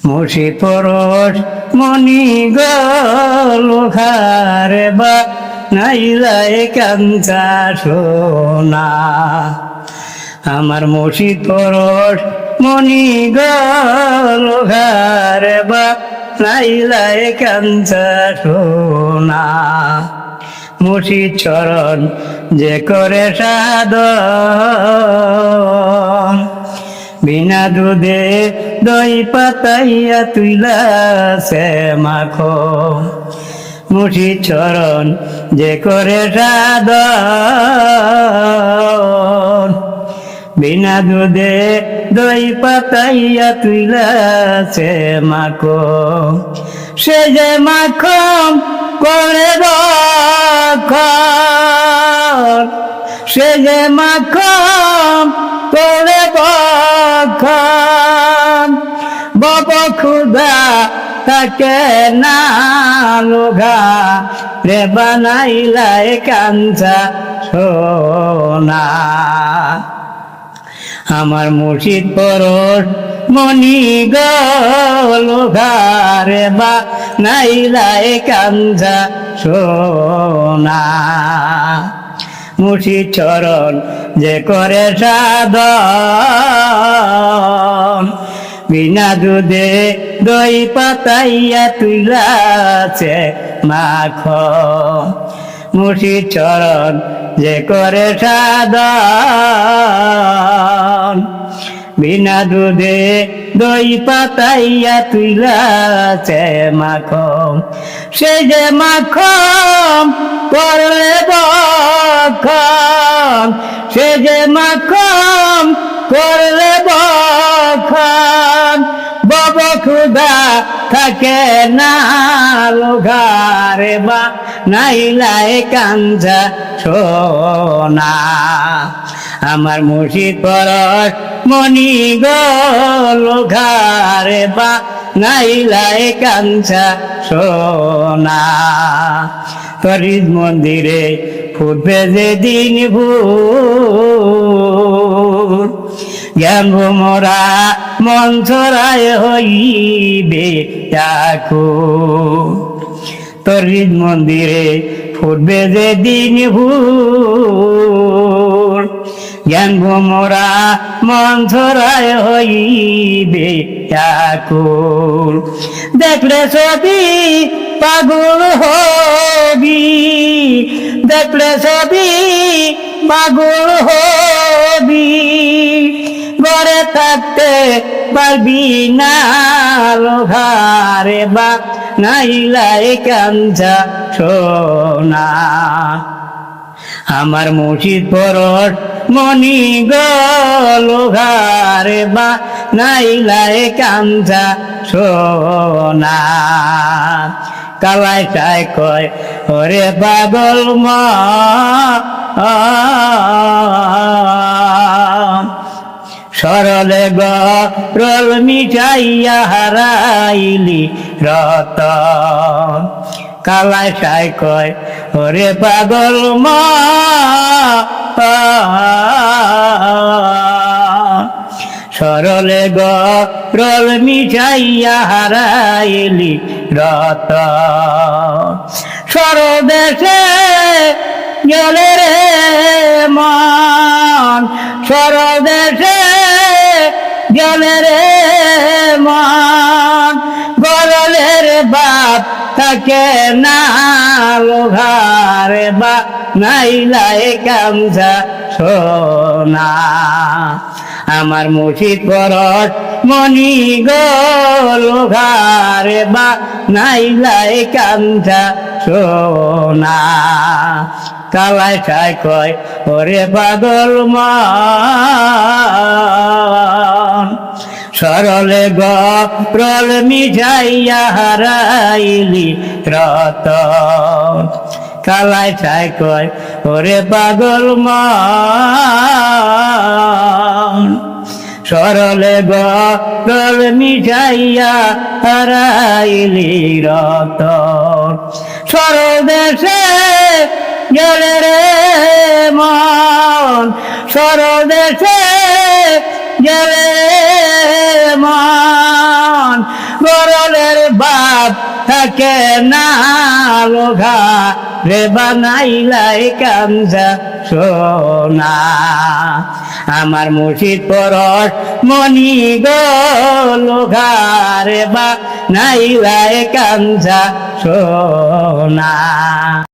মুর্শিদ পরশ মনি লোখারে বা নাইলাই কাঞ্চা সোনা। আমার মুর্শিদ পরশ মনি লোখারে বা নাইলাই কাঞ্চা সোনা। মুর্শিদ চরণ যে করে সাধন, বিনা দুধে দই পাতাইয়া তুইলাছে মাখো। মুর্শিদ চরণ যে করে সাধন, বিনা দুধে দই পাতাইয়া তুইলাছে মাখো। সে যে মাখন করে দখন, সে যে মাখন করে বখন। বব ক্ষুধা থাকে না লোঘা রে বানাইলাই কাঞ্চা সোনা। আমার মুর্শিদ পরশ মনি লোঘারে বা নাইলাই কাঞ্চা সোনা। মুর্শিদ চরণ যে করে সাধন, বিনা দুধে দই পাতাইয়া তুইলাছে মাখো। মুর্শিদ চরণ যে করে সাধন, বিনা দুধে দই পাতাইয়া তুইলাছে মাখো। সে যে মাখন করলে বখন, সে যে মাখন করলে বখন। বব ক্ষুধা থাকে না লোঘারে বা নাইলাই কাঞ্চা সোনা। আমার মুর্শিদ পরশ মনি লোঘারে বা নাইলাই কাঞ্চা সোনা। ফরিদ মন্দিরে ফুটবে যে দিন ভোর, জ্ঞান মোরা মন ছড়ায় হইবে ঠাকুর। ফরিদ মন্দিরে ফুটবে যে দিন ভোর, জ্ঞান মোরা মন ছড়ায় হইবে ঠাকুর। দেখলে ছবি পাগল হবি, দেখলে ছবি পাগল হবি। ঘরে থাকতে পারবি না লোঘারে বা নাইলাই কাঞ্চা সোনা। আমার মুর্শিদ পরশ মনি লোঘারে বা নাইলাই কাঞ্চা সোনা। কালাই চাই কয় ওরে পাগল সরলে গরল মিটাইয়া হারাইলি রতন। কালাই চাই কয় ওরে পাগল সরলে গরল মিটাইয়া হারাইলি রতন। সরদেশে গেলে রে মন, সরদেশে গেলে রে মন। গরলের বাপ থাকে না লোঘারে বা নাইলাই কাঞ্চা সোনা। আমার মুর্শিদ পরশ মনি লোঘারে বা নাইলাই কাঞ্চা সোনা। কালাই চাই কয় ওরে পাগল মন, সরলে গরল মিটাইয়া হারাইলি রতন। কালাই চাই কয় ওরে পাগল মন, সরলে গরল মিটাইয়া হারাইলি রতন। সরদেশে গেলে রে মন, সরদেশে গেলে মন। করলের বাপ থাকে না লোঘা রে বানাইলাই কাঞ্জা সোনা আমার মুর্শিদ পরশ মনি গো লোঘা রে বানাইলাই কাঞ্জা সোনা